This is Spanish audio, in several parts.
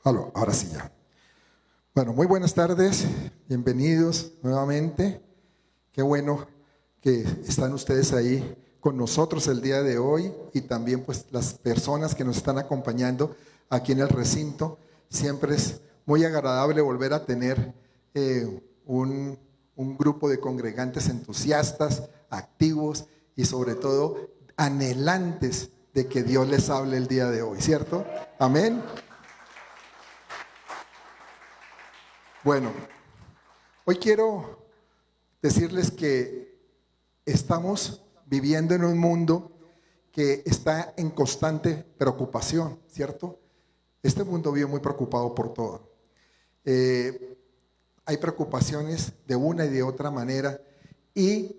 Aló, ahora sí ya. Bueno, muy buenas tardes, bienvenidos nuevamente. Qué bueno que están ustedes ahí con nosotros el día de hoy y también pues las personas que nos están acompañando aquí en el recinto. Siempre es muy agradable volver a tener un grupo de congregantes entusiastas, activos y sobre todo anhelantes de que Dios les hable el día de hoy, ¿cierto? Amén. Bueno, hoy quiero decirles que estamos viviendo en un mundo que está en constante preocupación, ¿cierto? Este mundo vive muy preocupado por todo. Hay preocupaciones de una y de otra manera y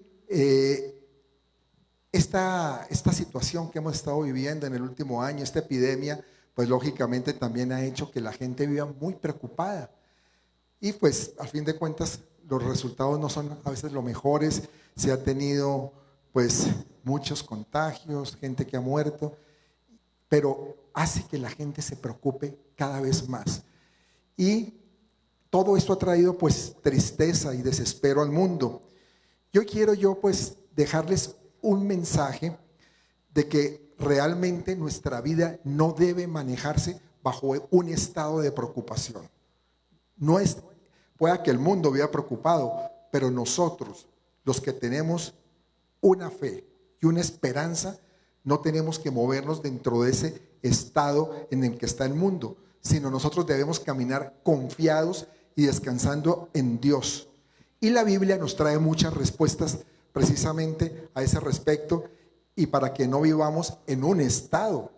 esta situación que hemos estado viviendo en el último año, esta epidemia, pues lógicamente también ha hecho que la gente viva muy preocupada. Y pues a fin de cuentas los resultados no son a veces los mejores, se ha tenido pues muchos contagios, gente que ha muerto, pero hace que la gente se preocupe cada vez más. Y todo esto ha traído pues tristeza y desespero al mundo. Yo pues dejarles un mensaje de que realmente nuestra vida no debe manejarse bajo un estado de preocupación. No es, pueda que el mundo viva preocupado, pero nosotros, los que tenemos una fe y una esperanza, no tenemos que movernos dentro de ese estado en el que está el mundo, sino nosotros debemos caminar confiados y descansando en Dios. Y la Biblia nos trae muchas respuestas precisamente a ese respecto y para que no vivamos en un estado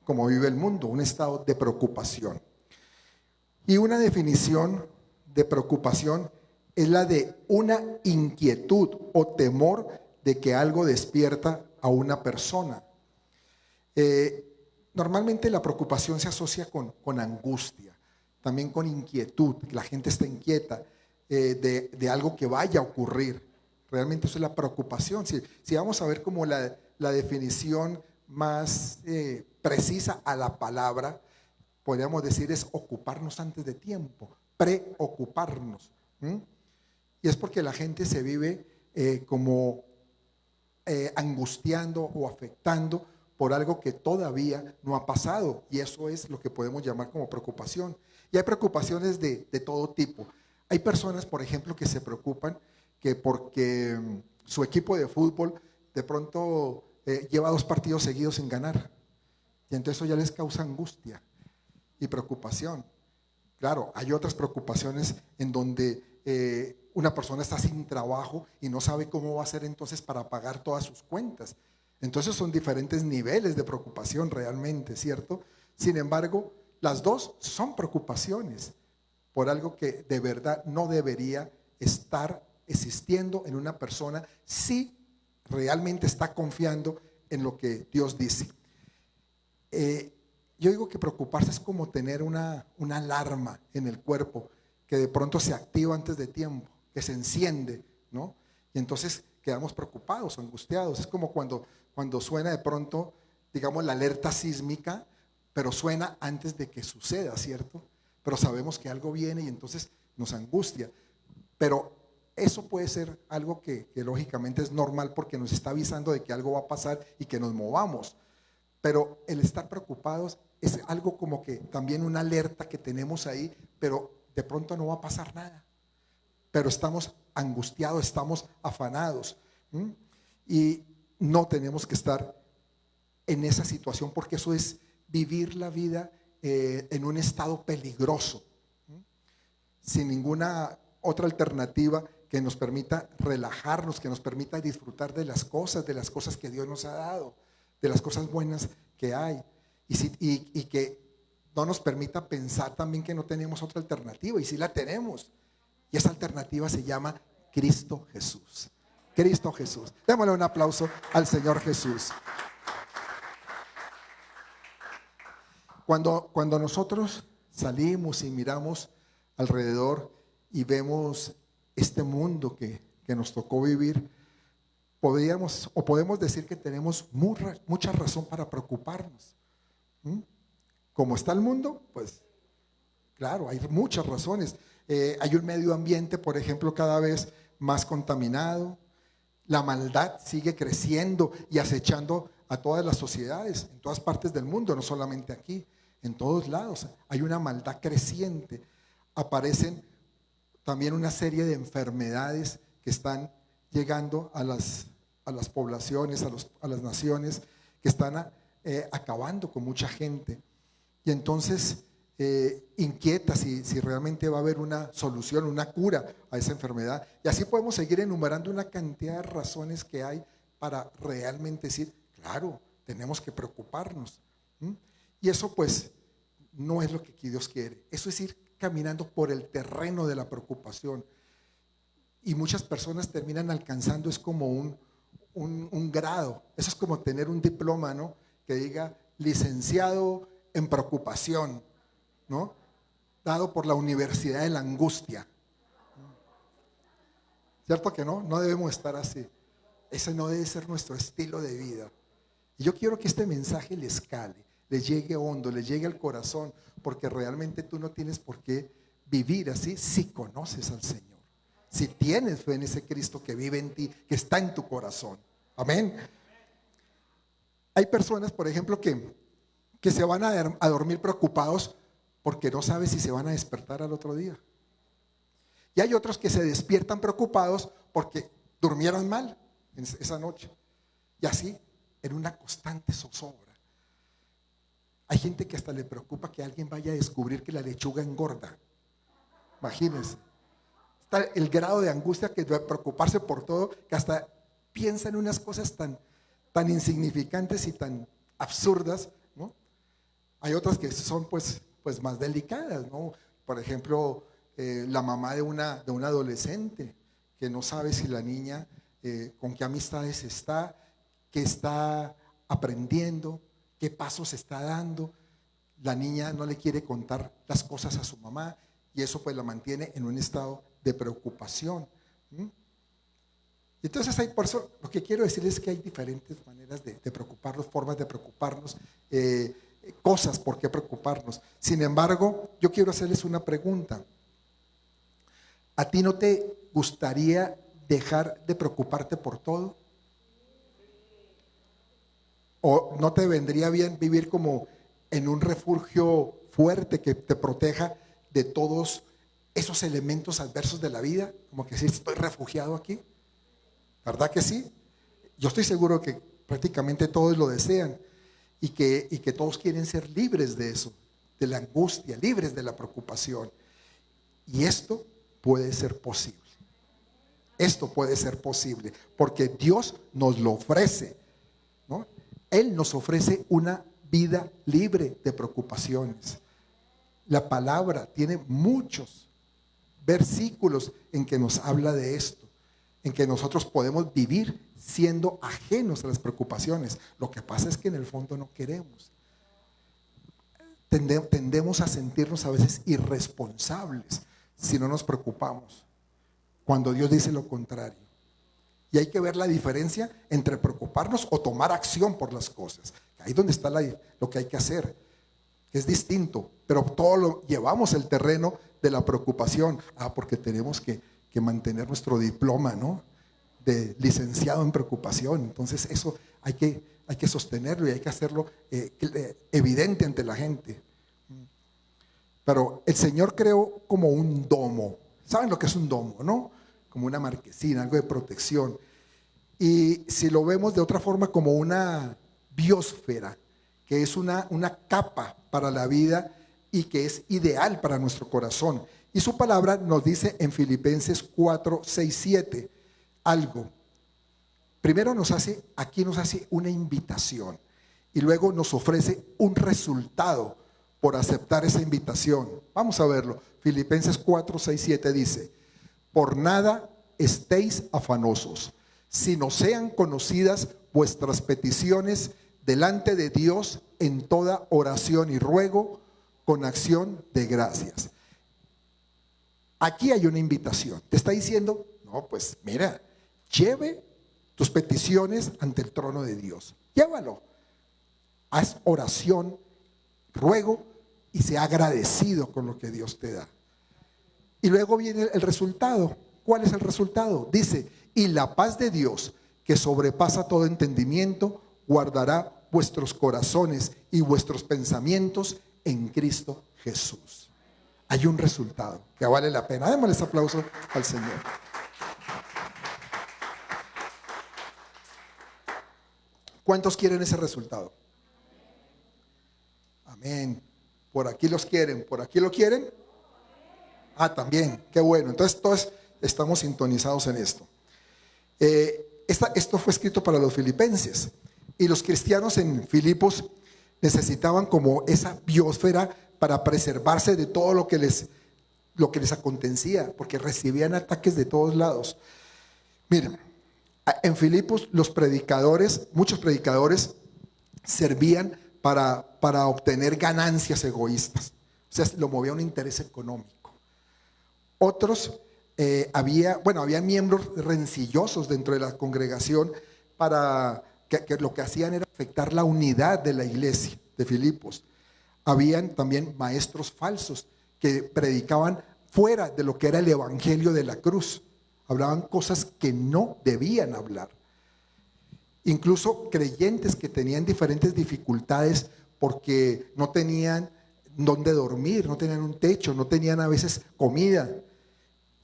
como vive el mundo, un estado de preocupación. Y una definición de preocupación es la de una inquietud o temor de que algo despierta a una persona. Normalmente la preocupación se asocia con angustia, también con inquietud, la gente está inquieta de algo que vaya a ocurrir. Realmente eso es la preocupación. Si vamos a ver como la definición más precisa a la palabra, podríamos decir es ocuparnos antes de tiempo, preocuparnos. Y es porque la gente se vive como angustiando o afectando por algo que todavía no ha pasado. Y eso es lo que podemos llamar como preocupación. Y hay preocupaciones de todo tipo. Hay personas, por ejemplo, que se preocupan que porque su equipo de fútbol de pronto lleva 2 partidos seguidos sin ganar. Y entonces eso ya les causa angustia y preocupación. Claro, hay otras preocupaciones en donde una persona está sin trabajo y no sabe cómo va a hacer entonces para pagar todas sus cuentas. Entonces son diferentes niveles de preocupación realmente, ¿cierto? Sin embargo, las dos son preocupaciones por algo que de verdad no debería estar existiendo en una persona si realmente está confiando en lo que Dios dice. Yo digo que preocuparse es como tener una alarma en el cuerpo que de pronto se activa antes de tiempo, que se enciende, ¿no? Y entonces quedamos preocupados, angustiados. Es como cuando suena de pronto, digamos, la alerta sísmica, pero suena antes de que suceda, ¿cierto? Pero sabemos que algo viene y entonces nos angustia. Pero eso puede ser algo que lógicamente es normal porque nos está avisando de que algo va a pasar y que nos movamos. Pero el estar preocupados es algo como que también una alerta que tenemos ahí, pero de pronto no va a pasar nada. Pero estamos angustiados, estamos afanados. Y no tenemos que estar en esa situación porque eso es vivir la vida en un estado peligroso, sin ninguna otra alternativa que nos permita relajarnos, que nos permita disfrutar de las cosas que Dios nos ha dado, de las cosas buenas que hay, y que no nos permita pensar también que no tenemos otra alternativa, y sí la tenemos, y esa alternativa se llama Cristo Jesús. Cristo Jesús. Démosle un aplauso al Señor Jesús. Cuando nosotros salimos y miramos alrededor y vemos este mundo que nos tocó vivir, podemos decir que tenemos mucha razón para preocuparnos. ¿Cómo está el mundo? Pues Claro, hay muchas razones. Hay un medio ambiente, por ejemplo, cada vez más contaminado. La maldad sigue creciendo y acechando a todas las sociedades, en todas partes del mundo, no solamente aquí, en todos lados. Hay una maldad creciente. Aparecen también una serie de enfermedades que están llegando a las poblaciones, a las naciones, que están acabando con mucha gente. Y entonces inquieta si realmente va a haber una solución, una cura a esa enfermedad. Y así podemos seguir enumerando una cantidad de razones que hay para realmente decir, claro, tenemos que preocuparnos. ¿Mm? Y eso pues no es lo que aquí Dios quiere. Eso es ir caminando por el terreno de la preocupación. Y muchas personas terminan alcanzando, es como un grado. Eso es como tener un diploma, ¿no? Que diga licenciado en preocupación, ¿no? Dado por la Universidad de la Angustia. ¿Cierto que no? No debemos estar así. Ese no debe ser nuestro estilo de vida. Y yo quiero que este mensaje les cale, les llegue hondo, les llegue al corazón, porque realmente tú no tienes por qué vivir así si conoces al Señor. Si tienes fe en ese Cristo que vive en ti, que está en tu corazón. Amén. Hay personas, por ejemplo, que se van a dormir preocupados porque no saben si se van a despertar al otro día. Y hay otros que se despiertan preocupados porque durmieron mal esa noche. Y así, en una constante zozobra. Hay gente que hasta le preocupa que alguien vaya a descubrir que la lechuga engorda. Imagínense. Está el grado de angustia que de preocuparse por todo, que hasta piensa en unas cosas tan insignificantes y tan absurdas, ¿no? Hay otras que son pues más delicadas, ¿no? Por ejemplo, la mamá de una adolescente que no sabe si la niña con qué amistades está, qué está aprendiendo, qué pasos está dando. La niña no le quiere contar las cosas a su mamá y eso pues la mantiene en un estado de preocupación. Entonces por eso lo que quiero decirles es que hay diferentes maneras de preocuparnos, formas de preocuparnos, cosas por qué preocuparnos. Sin embargo, yo quiero hacerles una pregunta. ¿A ti no te gustaría dejar de preocuparte por todo? ¿O no te vendría bien vivir como en un refugio fuerte que te proteja de todos esos elementos adversos de la vida? Como que sí, estoy refugiado aquí. ¿Verdad que sí? Yo estoy seguro que prácticamente todos lo desean y que todos quieren ser libres de eso, de la angustia, libres de la preocupación. Y esto puede ser posible. Esto puede ser posible porque Dios nos lo ofrece, ¿no? Él nos ofrece una vida libre de preocupaciones. La palabra tiene muchos versículos en que nos habla de esto, en que nosotros podemos vivir siendo ajenos a las preocupaciones. Lo que pasa es que en el fondo no queremos. Tendemos a sentirnos a veces irresponsables si no nos preocupamos, cuando Dios dice lo contrario. Y hay que ver la diferencia entre preocuparnos o tomar acción por las cosas. Ahí es donde está lo que hay que hacer. Es distinto, pero todo lo llevamos el terreno de la preocupación. Porque tenemos que mantener nuestro diploma, ¿no? De licenciado en preocupación. Entonces eso hay que sostenerlo y hay que hacerlo evidente ante la gente. Pero el Señor creó como un domo. ¿Saben lo que es un domo, no? Como una marquesina, algo de protección. Y si lo vemos de otra forma, como una biosfera, que es una capa para la vida y que es ideal para nuestro corazón. Y su palabra nos dice en Filipenses 4, 6, 7 algo. Primero aquí nos hace una invitación y luego nos ofrece un resultado por aceptar esa invitación. Vamos a verlo. Filipenses 4, 6, 7 dice: por nada estéis afanosos, sino sean conocidas vuestras peticiones delante de Dios en toda oración y ruego con acción de gracias. Aquí hay una invitación. Te está diciendo, no, pues mira, lleve tus peticiones ante el trono de Dios. Llévalo. Haz oración, ruego y sea agradecido con lo que Dios te da. Y luego viene el resultado. ¿Cuál es el resultado? Dice, y la paz de Dios, que sobrepasa todo entendimiento, guardará vuestros corazones y vuestros pensamientos en Cristo Jesús. Hay un resultado que vale la pena. Démosles aplauso al Señor. ¿Cuántos quieren ese resultado? Amén. Por aquí los quieren, por aquí lo quieren. También, qué bueno. Entonces todos estamos sintonizados en esto. Esto fue escrito para los filipenses, y los cristianos en Filipos necesitaban como esa biosfera para preservarse de todo lo que les acontecía, porque recibían ataques de todos lados. Miren, en Filipos muchos predicadores servían para obtener ganancias egoístas, o sea, lo movía un interés económico. Otros, había miembros rencillosos dentro de la congregación que lo que hacían era afectar la unidad de la iglesia de Filipos. Habían también maestros falsos que predicaban fuera de lo que era el evangelio de la cruz. Hablaban cosas que no debían hablar. Incluso creyentes que tenían diferentes dificultades porque no tenían dónde dormir, no tenían un techo, no tenían a veces comida.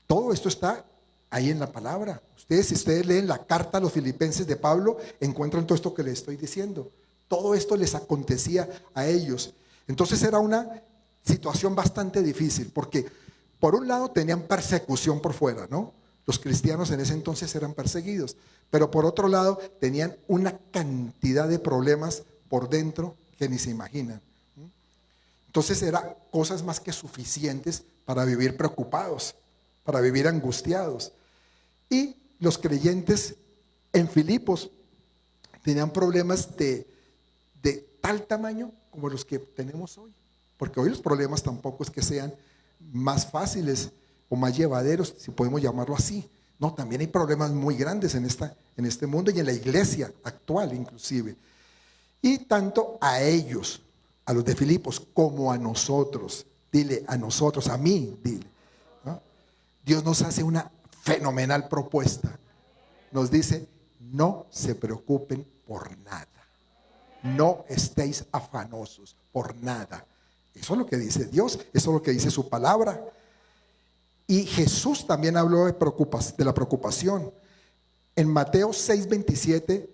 Todo esto está ahí en la palabra. Si ustedes leen la carta a los filipenses de Pablo, encuentran todo esto que les estoy diciendo. Todo esto les acontecía a ellos. Entonces era una situación bastante difícil, porque por un lado tenían persecución por fuera, ¿no? Los cristianos en ese entonces eran perseguidos, pero por otro lado tenían una cantidad de problemas por dentro que ni se imaginan. Entonces eran cosas más que suficientes para vivir preocupados, para vivir angustiados. Y los creyentes en Filipos tenían problemas de tal tamaño como los que tenemos hoy, porque hoy los problemas tampoco es que sean más fáciles o más llevaderos, si podemos llamarlo así. No, también hay problemas muy grandes en este mundo y en la iglesia actual inclusive. Y tanto a ellos, a los de Filipos, como a nosotros, dile a nosotros, a mí, dile, ¿no? Dios nos hace una fenomenal propuesta. Nos dice, no se preocupen por nada. No estéis afanosos por nada. Eso es lo que dice Dios, eso es lo que dice su palabra. Y Jesús también habló de la preocupación. En Mateo 6:27,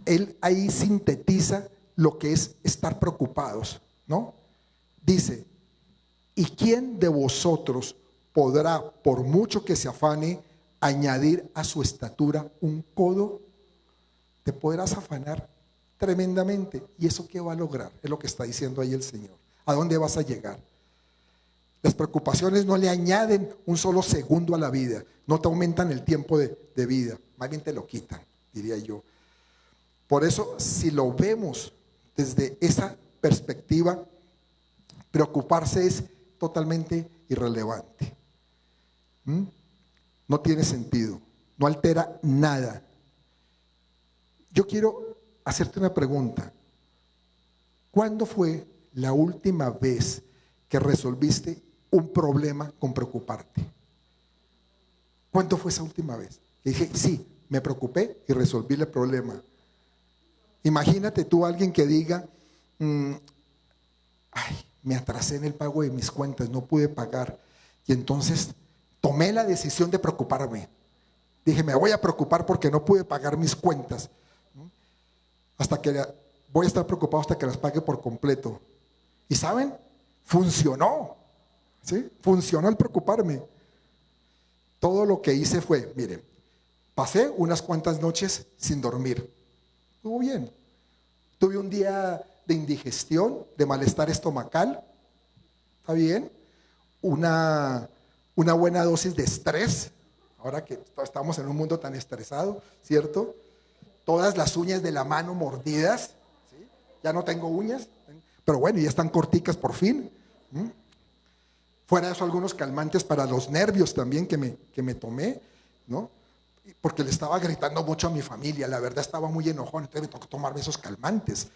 Él ahí sintetiza lo que es estar preocupados, ¿no? Dice, ¿y quién de vosotros podrá, por mucho que se afane, añadir a su estatura un codo? Te podrás afanar tremendamente. ¿Y eso qué va a lograr? Es lo que está diciendo ahí el Señor. ¿A dónde vas a llegar? Las preocupaciones no le añaden un solo segundo a la vida, no te aumentan el tiempo de vida, más bien te lo quitan, diría yo. Por eso, si lo vemos desde esa perspectiva, preocuparse es totalmente irrelevante. No tiene sentido, no altera nada. Yo quiero hacerte una pregunta. ¿Cuándo fue la última vez que resolviste un problema con preocuparte? ¿Cuándo fue esa última vez? Que dije, sí, me preocupé y resolví el problema. Imagínate tú a alguien que diga, me atrasé en el pago de mis cuentas, no pude pagar. Y entonces tomé la decisión de preocuparme. Dije, me voy a preocupar porque no pude pagar mis cuentas. Voy a estar preocupado hasta que las pague por completo. ¿Y saben? Funcionó. ¿Sí? Funcionó el preocuparme. Todo lo que hice fue, miren, pasé unas cuantas noches sin dormir. Estuvo bien. Tuve un día de indigestión, de malestar estomacal. ¿Está bien? Una buena dosis de estrés. Ahora que estamos en un mundo tan estresado, ¿cierto? Todas las uñas de la mano mordidas. ¿Sí? Ya no tengo uñas, pero bueno, ya están corticas por fin. Fuera de eso, algunos calmantes para los nervios también que me tomé, ¿no? Porque le estaba gritando mucho a mi familia, la verdad estaba muy enojón, entonces me tocó tomarme esos calmantes.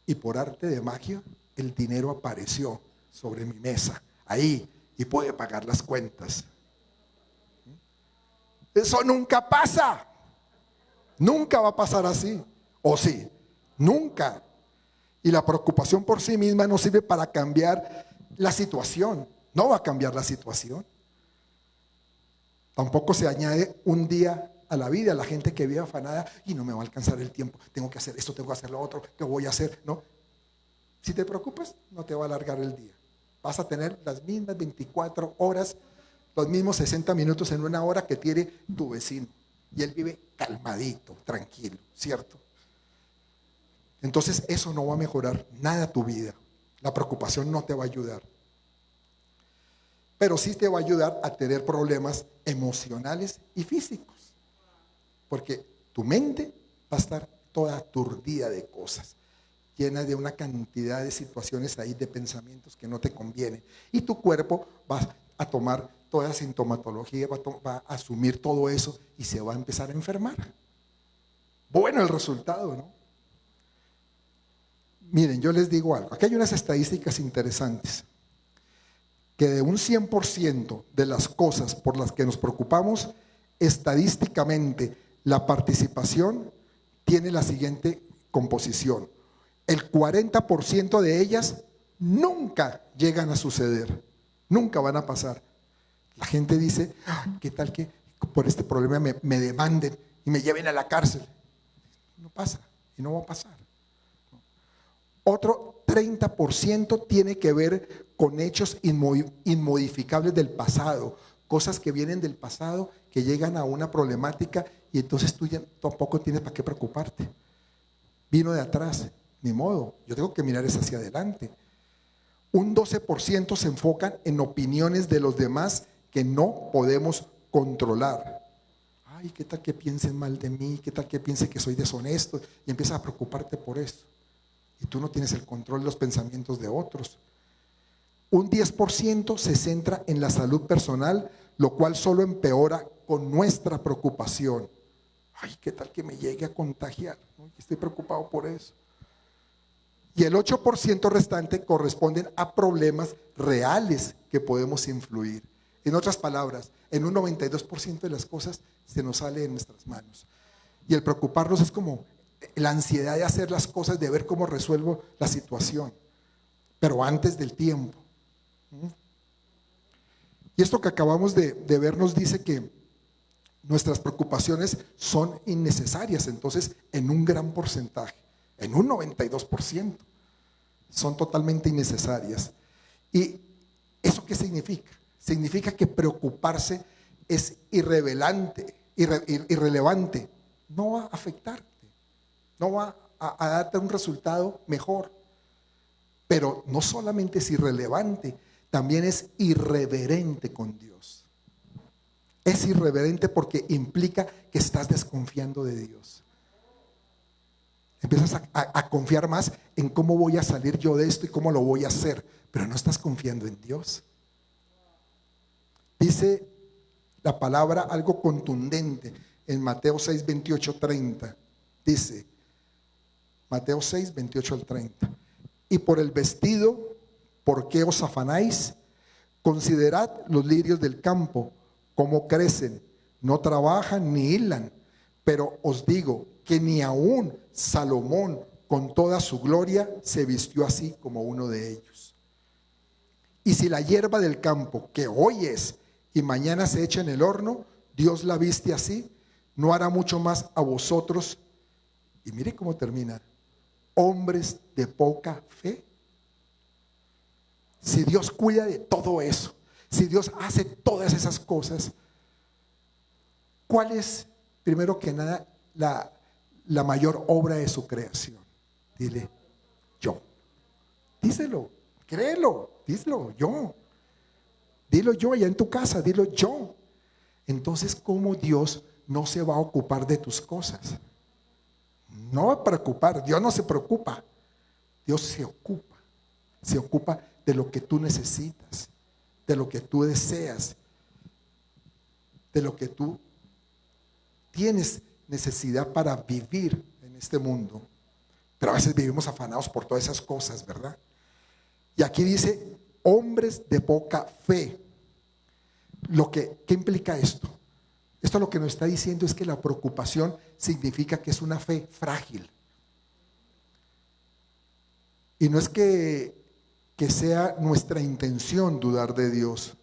Y por arte de magia, el dinero apareció sobre mi mesa, ahí, y pude pagar las cuentas. Eso nunca pasa. Nunca va a pasar así. ¿O sí? Nunca. Y la preocupación por sí misma no sirve para cambiar la situación. No va a cambiar la situación. Tampoco se añade un día a la vida. La gente que vive afanada, y no me va a alcanzar el tiempo, tengo que hacer esto, tengo que hacer lo otro, ¿qué voy a hacer? No. Si te preocupas, no te va a alargar el día. Vas a tener las mismas 24 horas, los mismos 60 minutos en una hora que tiene tu vecino. Y él vive calmadito, tranquilo, ¿cierto? Entonces eso no va a mejorar nada tu vida. La preocupación no te va a ayudar. Pero sí te va a ayudar a tener problemas emocionales y físicos. Porque tu mente va a estar toda aturdida de cosas, llena de una cantidad de situaciones ahí, de pensamientos que no te convienen. Y tu cuerpo va a tomar toda sintomatología, va a asumir todo eso y se va a empezar a enfermar. Bueno el resultado, ¿no? Miren, yo les digo algo. Aquí hay unas estadísticas interesantes. Que de un 100% de las cosas por las que nos preocupamos, estadísticamente la participación tiene la siguiente composición. El 40% de ellas nunca llegan a suceder, nunca van a pasar. La gente dice, ¿qué tal que por este problema me demanden y me lleven a la cárcel? No pasa y no va a pasar. Otro 30% tiene que ver con hechos inmodificables del pasado, cosas que vienen del pasado, que llegan a una problemática y entonces tú ya tampoco tienes para qué preocuparte. Vino de atrás, ni modo, yo tengo que mirar es hacia adelante. Un 12% se enfocan en opiniones de los demás que no podemos controlar. Ay, ¿qué tal que piensen mal de mí? ¿Qué tal que piensen que soy deshonesto? Y empiezas a preocuparte por eso. Y tú no tienes el control de los pensamientos de otros. Un 10% se centra en la salud personal, lo cual solo empeora con nuestra preocupación. Ay, ¿qué tal que me llegue a contagiar? ¿No? Estoy preocupado por eso. Y el 8% restante corresponden a problemas reales que podemos influir. En otras palabras, en un 92% de las cosas se nos sale de nuestras manos. Y el preocuparnos es como la ansiedad de hacer las cosas, de ver cómo resuelvo la situación, pero antes del tiempo. Y esto que acabamos de ver nos dice que nuestras preocupaciones son innecesarias, entonces en un gran porcentaje, en un 92%, son totalmente innecesarias. ¿Y eso qué significa? Significa que preocuparse es irrelevante, no va a afectarte, no va a darte un resultado mejor. Pero no solamente es irrelevante, también es irreverente con Dios. Es irreverente porque implica que estás desconfiando de Dios. Empiezas a confiar más en cómo voy a salir yo de esto y cómo lo voy a hacer, pero no estás confiando en Dios. Dice la palabra algo contundente en Mateo 6, 28, 30. Dice, Mateo 6, 28 al 30. Y por el vestido, ¿por qué os afanáis? Considerad los lirios del campo, cómo crecen, no trabajan ni hilan, pero os digo que ni aun Salomón con toda su gloria se vistió así como uno de ellos. Y si la hierba del campo, que hoy es y mañana se echa en el horno, Dios la viste así, no hará mucho más a vosotros. Y mire cómo termina. Hombres de poca fe. Si Dios cuida de todo eso, si Dios hace todas esas cosas, ¿cuál es, primero que nada, la mayor obra de su creación? Dile, yo. Díselo, créelo, díselo, yo. Dilo yo allá en tu casa, dilo yo. Entonces, ¿cómo Dios no se va a ocupar de tus cosas? No va a preocupar, Dios no se preocupa, Dios se ocupa de lo que tú necesitas, de lo que tú deseas, de lo que tú tienes necesidad para vivir en este mundo. Pero a veces vivimos afanados por todas esas cosas, ¿verdad? Y aquí dice, hombres de poca fe. ¿Qué implica esto? Esto lo que nos está diciendo es que la preocupación significa que es una fe frágil. Y no es que sea nuestra intención dudar de Dios,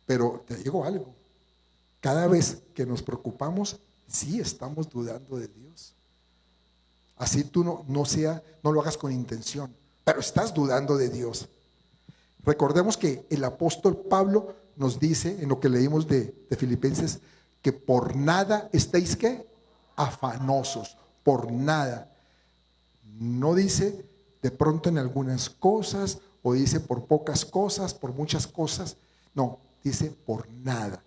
pero te digo algo, cada vez que nos preocupamos, sí estamos dudando de Dios. Así tú no lo hagas con intención, pero estás dudando de Dios. Recordemos que el apóstol Pablo nos dice, en lo que leímos de Filipenses, que por nada estéis ¿qué? Afanosos, por nada. No dice de pronto en algunas cosas, o dice por pocas cosas, por muchas cosas. No, dice por nada.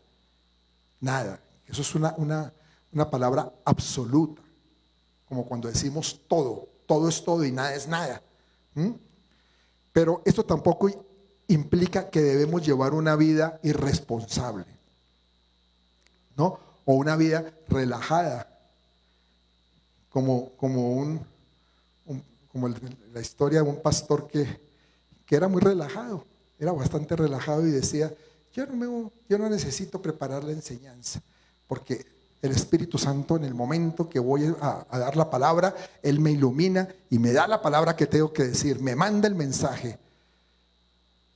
Nada. Eso es una palabra absoluta. Como cuando decimos todo. Todo es todo y nada es nada. Pero esto tampoco implica que debemos llevar una vida irresponsable, ¿no? O una vida relajada. Como la historia de un pastor que era muy relajado, era bastante relajado y decía, yo no necesito preparar la enseñanza, porque el Espíritu Santo en el momento que voy a dar la palabra, Él me ilumina y me da la palabra que tengo que decir, me manda el mensaje.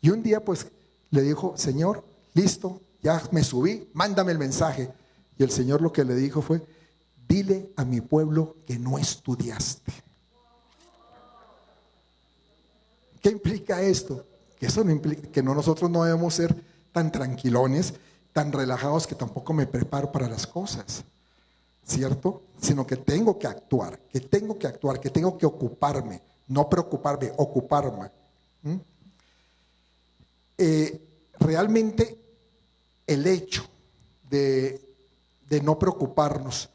Y un día pues le dijo, Señor, listo, ya me subí, mándame el mensaje. Y el Señor lo que le dijo fue, dile a mi pueblo que no estudiaste. ¿Qué implica esto? Que eso no implica que nosotros no debemos ser tan tranquilones, tan relajados que tampoco me preparo para las cosas, ¿cierto? Sino que tengo que actuar, que tengo que ocuparme, no preocuparme, ocuparme. Realmente el hecho de no preocuparnos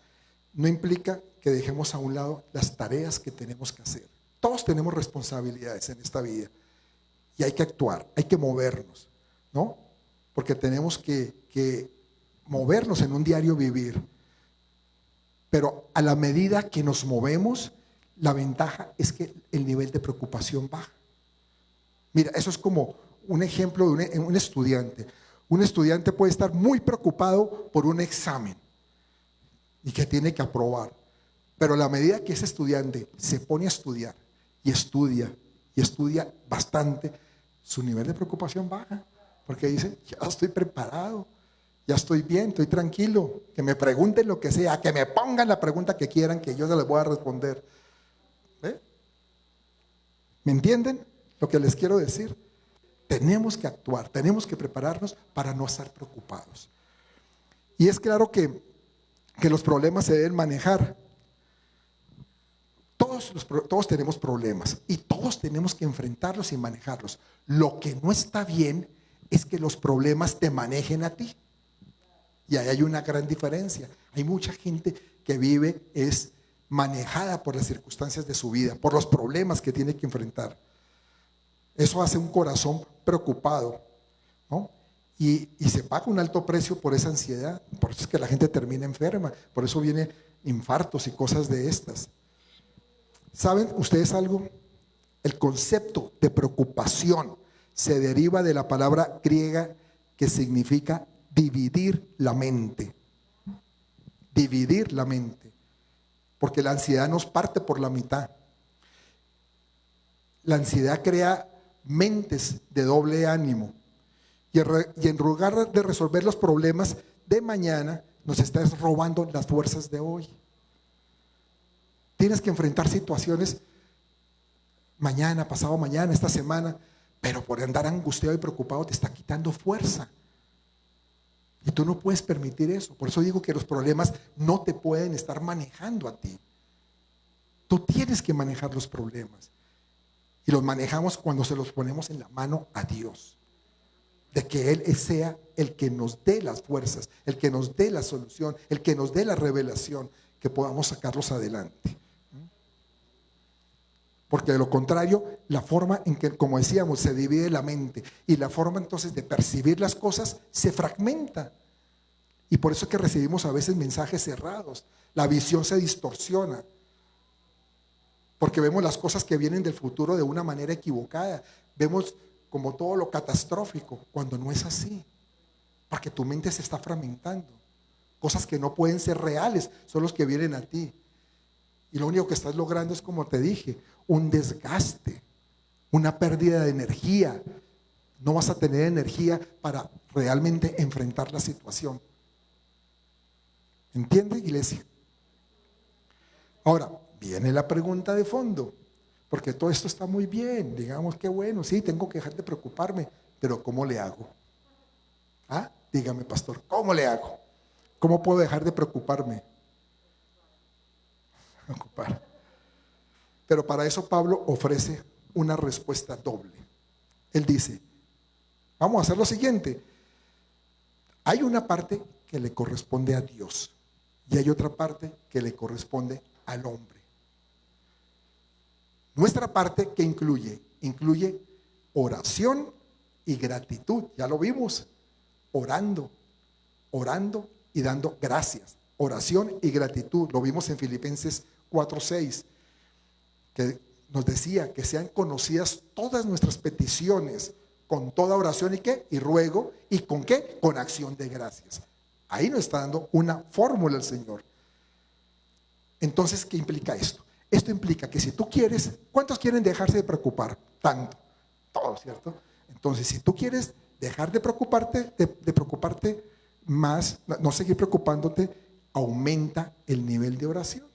no implica que dejemos a un lado las tareas que tenemos que hacer. Todos tenemos responsabilidades en esta vida y hay que actuar, hay que movernos, ¿no? Porque tenemos que movernos en un diario vivir. Pero a la medida que nos movemos, la ventaja es que el nivel de preocupación baja. Mira, eso es como un ejemplo de un estudiante. Un estudiante puede estar muy preocupado por un examen y que tiene que aprobar. Pero a la medida que ese estudiante se pone a estudiar y estudia bastante, su nivel de preocupación baja. Porque dice, ya estoy preparado, ya estoy bien, estoy tranquilo. Que me pregunten lo que sea, que me pongan la pregunta que quieran, que yo se les voy a responder. ¿Ve? ¿Me entienden lo que les quiero decir? Tenemos que actuar, tenemos que prepararnos para no estar preocupados. Y es claro que los problemas se deben manejar. Todos tenemos problemas y todos tenemos que enfrentarlos y manejarlos. Lo que no está bien es que los problemas te manejen a ti. Y ahí hay una gran diferencia. Hay mucha gente que vive, es manejada por las circunstancias de su vida, por los problemas que tiene que enfrentar. Eso hace un corazón preocupado, ¿no? Y se paga un alto precio por esa ansiedad. Por eso es que la gente termina enferma. Por eso vienen infartos y cosas de estas. ¿Saben ustedes algo? El concepto de preocupación se deriva de la palabra griega que significa dividir la mente. Dividir la mente. Porque la ansiedad nos parte por la mitad. La ansiedad crea mentes de doble ánimo. Y en lugar de resolver los problemas de mañana, nos estás robando las fuerzas de hoy. Tienes que enfrentar situaciones mañana, pasado mañana, esta semana, pero por andar angustiado y preocupado te está quitando fuerza. Y tú no puedes permitir eso. Por eso digo que los problemas no te pueden estar manejando a ti. Tú tienes que manejar los problemas. Y los manejamos cuando se los ponemos en la mano a Dios. De que Él sea el que nos dé las fuerzas, el que nos dé la solución, el que nos dé la revelación, que podamos sacarlos adelante. Porque de lo contrario, la forma en que, como decíamos, se divide la mente y la forma entonces de percibir las cosas se fragmenta. Y por eso es que recibimos a veces mensajes cerrados. La visión se distorsiona. Porque vemos las cosas que vienen del futuro de una manera equivocada. vemos como todo lo catastrófico, cuando no es así, porque tu mente se está fragmentando. Cosas que no pueden ser reales son los que vienen a ti. Y lo único que estás logrando es, como te dije, un desgaste, una pérdida de energía. No vas a tener energía para realmente enfrentar la situación. ¿Entiende, iglesia? Ahora, viene la pregunta de fondo, porque todo esto está muy bien, digamos que bueno, sí, tengo que dejar de preocuparme, pero ¿cómo le hago? ¿Ah? Dígame, pastor, ¿cómo le hago? ¿Cómo puedo dejar de preocuparme? Pero para eso Pablo ofrece una respuesta doble. Él dice, vamos a hacer lo siguiente. Hay una parte que le corresponde a Dios y hay otra parte que le corresponde al hombre. Nuestra parte, ¿qué incluye? Incluye oración y gratitud. Ya lo vimos, orando y dando gracias. Oración y gratitud. Lo vimos en Filipenses 4:6, que nos decía que sean conocidas todas nuestras peticiones con toda oración y qué, y ruego, y con qué, con acción de gracias. Ahí nos está dando una fórmula el Señor. Entonces, ¿qué implica esto? Esto implica que si tú quieres, ¿cuántos quieren dejarse de preocupar? Tanto, todos, ¿cierto? Entonces, si tú quieres dejar de preocuparte, de preocuparte más, no seguir preocupándote, aumenta el nivel de oración.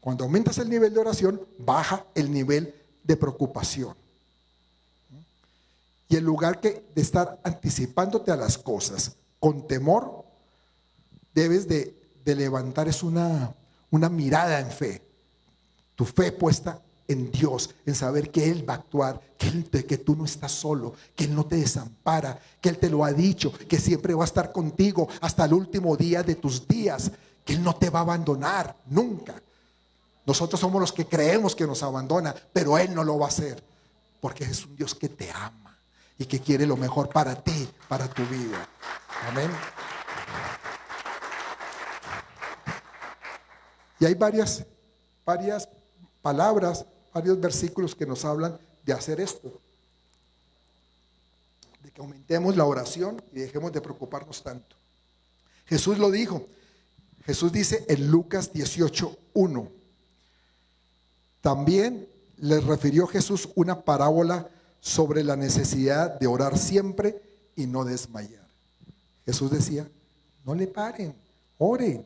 Cuando aumentas el nivel de oración, baja el nivel de preocupación. Y en lugar de estar anticipándote a las cosas con temor, debes de levantar una mirada en fe. Tu fe puesta en Dios, en saber que Él va a actuar, que tú no estás solo, que Él no te desampara, que Él te lo ha dicho, que siempre va a estar contigo hasta el último día de tus días, que Él no te va a abandonar nunca. Nosotros somos los que creemos que nos abandona, pero Él no lo va a hacer, porque es un Dios que te ama y que quiere lo mejor para ti, para tu vida. Amén. Y hay varias palabras, varios versículos que nos hablan de hacer esto, de que aumentemos la oración y dejemos de preocuparnos tanto. Jesús lo dijo. Jesús dice en Lucas 18:1. También les refirió Jesús una parábola sobre la necesidad de orar siempre y no desmayar. Jesús decía, no le paren, oren,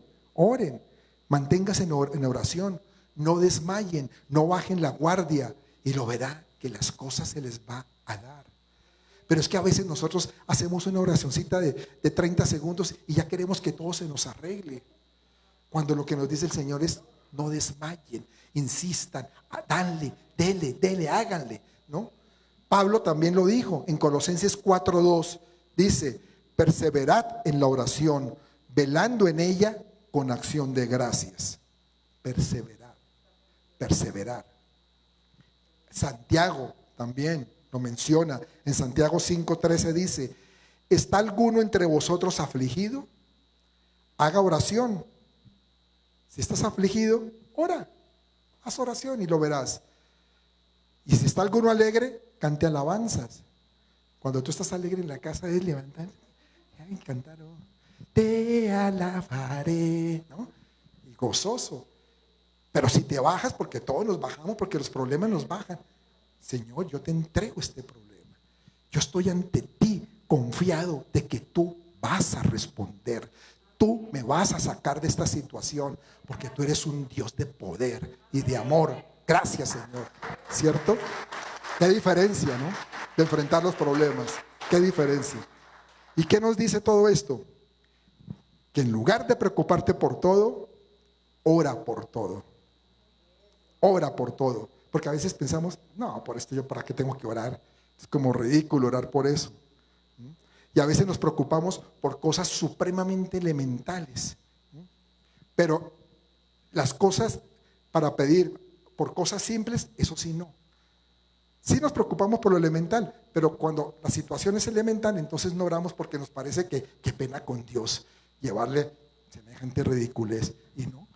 manténgase en oración, no desmayen, no bajen la guardia y lo verá que las cosas se les va a dar. Pero es que a veces nosotros hacemos una oracioncita de 30 segundos y ya queremos que todo se nos arregle. Cuando lo que nos dice el Señor es, no desmayen, insistan, dele, háganle, ¿no? Pablo también lo dijo en Colosenses 4:2, dice, perseverad en la oración, velando en ella con acción de gracias. Perseverar. Santiago también lo menciona, en Santiago 5:13 dice, ¿está alguno entre vosotros afligido? Haga oración. Si estás afligido, ora, haz oración y lo verás. Y si está alguno alegre, cante alabanzas. Cuando tú estás alegre en la casa, es levantar y cantar, oh, te alabaré, ¿no? Y gozoso. Pero si te bajas, porque todos nos bajamos, porque los problemas nos bajan, Señor, yo te entrego este problema. Yo estoy ante ti confiado de que tú vas a responder. Tú me vas a sacar de esta situación porque tú eres un Dios de poder y de amor. Gracias, Señor. ¿Cierto? Qué diferencia, ¿no? De enfrentar los problemas. Qué diferencia. ¿Y qué nos dice todo esto? Que en lugar de preocuparte por todo, ora por todo. Ora por todo. Porque a veces pensamos, no, por esto yo para qué tengo que orar. Es como ridículo orar por eso. Y a veces nos preocupamos por cosas supremamente elementales. Pero las cosas para pedir por cosas simples, eso sí no. Sí nos preocupamos por lo elemental, pero cuando la situación es elemental, entonces no oramos porque nos parece que qué pena con Dios llevarle semejante ridiculez. Y no.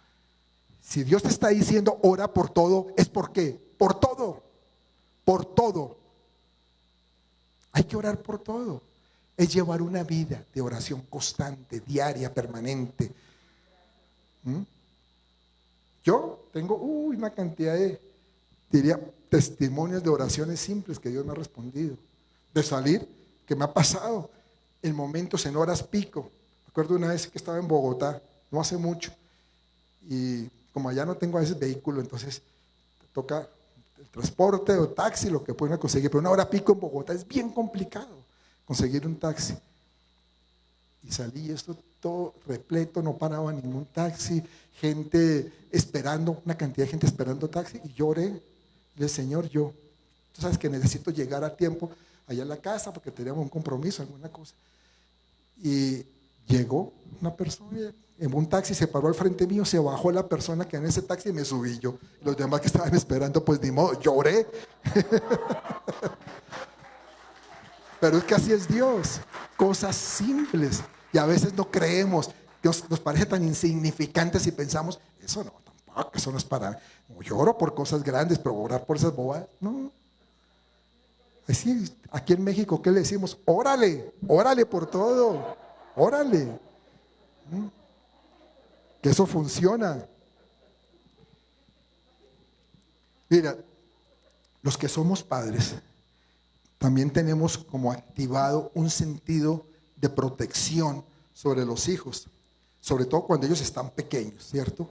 Si Dios te está diciendo ora por todo, ¿es por qué? Por todo. Por todo. todo. Hay que orar por todo. Es llevar una vida de oración constante, diaria, permanente. ¿Mm? Yo tengo una cantidad de, diría, testimonios de oraciones simples que Dios me ha respondido. De salir, que me ha pasado en momentos, en horas pico. Me acuerdo una vez que estaba en Bogotá, no hace mucho, y como allá no tengo a veces vehículo, entonces toca el transporte o taxi, lo que pueden conseguir, pero una hora pico en Bogotá es bien complicado conseguir un taxi. Y salí, esto todo repleto, no paraba ningún taxi, gente esperando, una cantidad de gente esperando taxi, y lloré. Le Señor, tú sabes que necesito llegar a tiempo allá a la casa porque teníamos un compromiso, alguna cosa. Y llegó una persona en un taxi, se paró al frente mío, se bajó la persona que en ese taxi y me subí yo. Los demás que estaban esperando, pues ni modo, lloré. Pero es que así es Dios, cosas simples. Y a veces no creemos, Dios nos parece tan insignificantes y pensamos, eso no, tampoco, eso no es para... Yo oro por cosas grandes, pero orar por esas bobadas, no. Así, aquí en México, ¿qué le decimos? Órale, órale por todo, órale. Que eso funciona. Mira, los que somos padres, también tenemos como activado un sentido de protección sobre los hijos, sobre todo cuando ellos están pequeños, ¿cierto?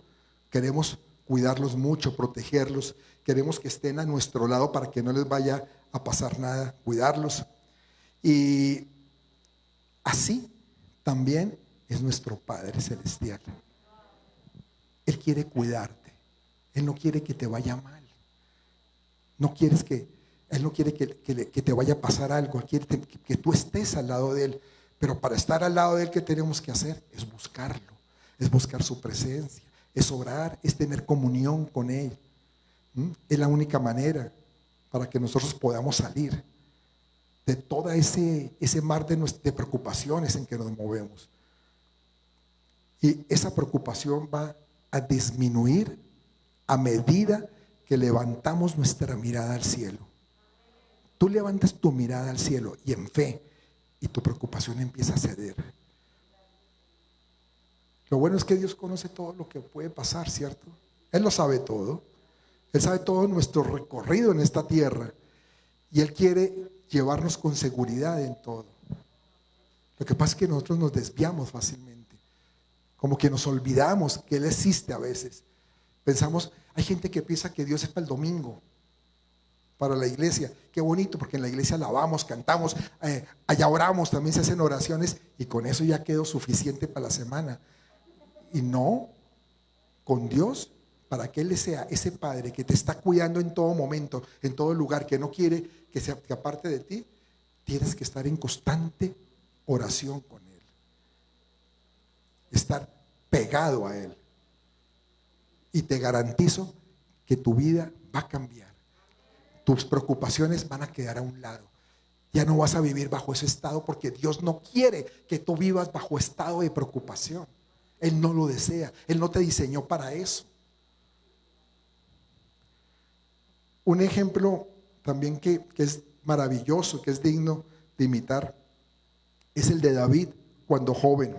Queremos cuidarlos mucho, protegerlos, queremos que estén a nuestro lado para que no les vaya a pasar nada, cuidarlos. Y así también es nuestro Padre Celestial. Él quiere cuidarte, Él no quiere que te vaya mal, Él no quiere que te vaya a pasar algo, Él quiere que tú estés al lado de Él. Pero para estar al lado de Él, ¿qué tenemos que hacer? Es buscarlo, es buscar su presencia, es orar, es tener comunión con Él. Es la única manera para que nosotros podamos salir de todo ese mar de preocupaciones en que nos movemos. Y esa preocupación va a disminuir a medida que levantamos nuestra mirada al cielo. Tú levantas tu mirada al cielo y en fe, y tu preocupación empieza a ceder. Lo bueno es que Dios conoce todo lo que puede pasar, ¿cierto? Él lo sabe todo. Él sabe todo nuestro recorrido en esta tierra y Él quiere llevarnos con seguridad en todo. Lo que pasa es que nosotros nos desviamos fácilmente, como que nos olvidamos que Él existe a veces. Pensamos, hay gente que piensa que Dios es para el domingo, para la iglesia. Qué bonito, porque en la iglesia alabamos, cantamos, allá oramos, también se hacen oraciones y con eso ya quedó suficiente para la semana. Y no, con Dios, para que Él sea ese Padre que te está cuidando en todo momento, en todo lugar, que no quiere que aparte de ti, tienes que estar en constante oración con Él, estar pegado a Él. Y te garantizo que tu vida va a cambiar. Tus preocupaciones van a quedar a un lado. Ya no vas a vivir bajo ese estado porque Dios no quiere que tú vivas bajo estado de preocupación. Él no lo desea. Él no te diseñó para eso. Un ejemplo también que es maravilloso, que es digno de imitar, es el de David cuando joven.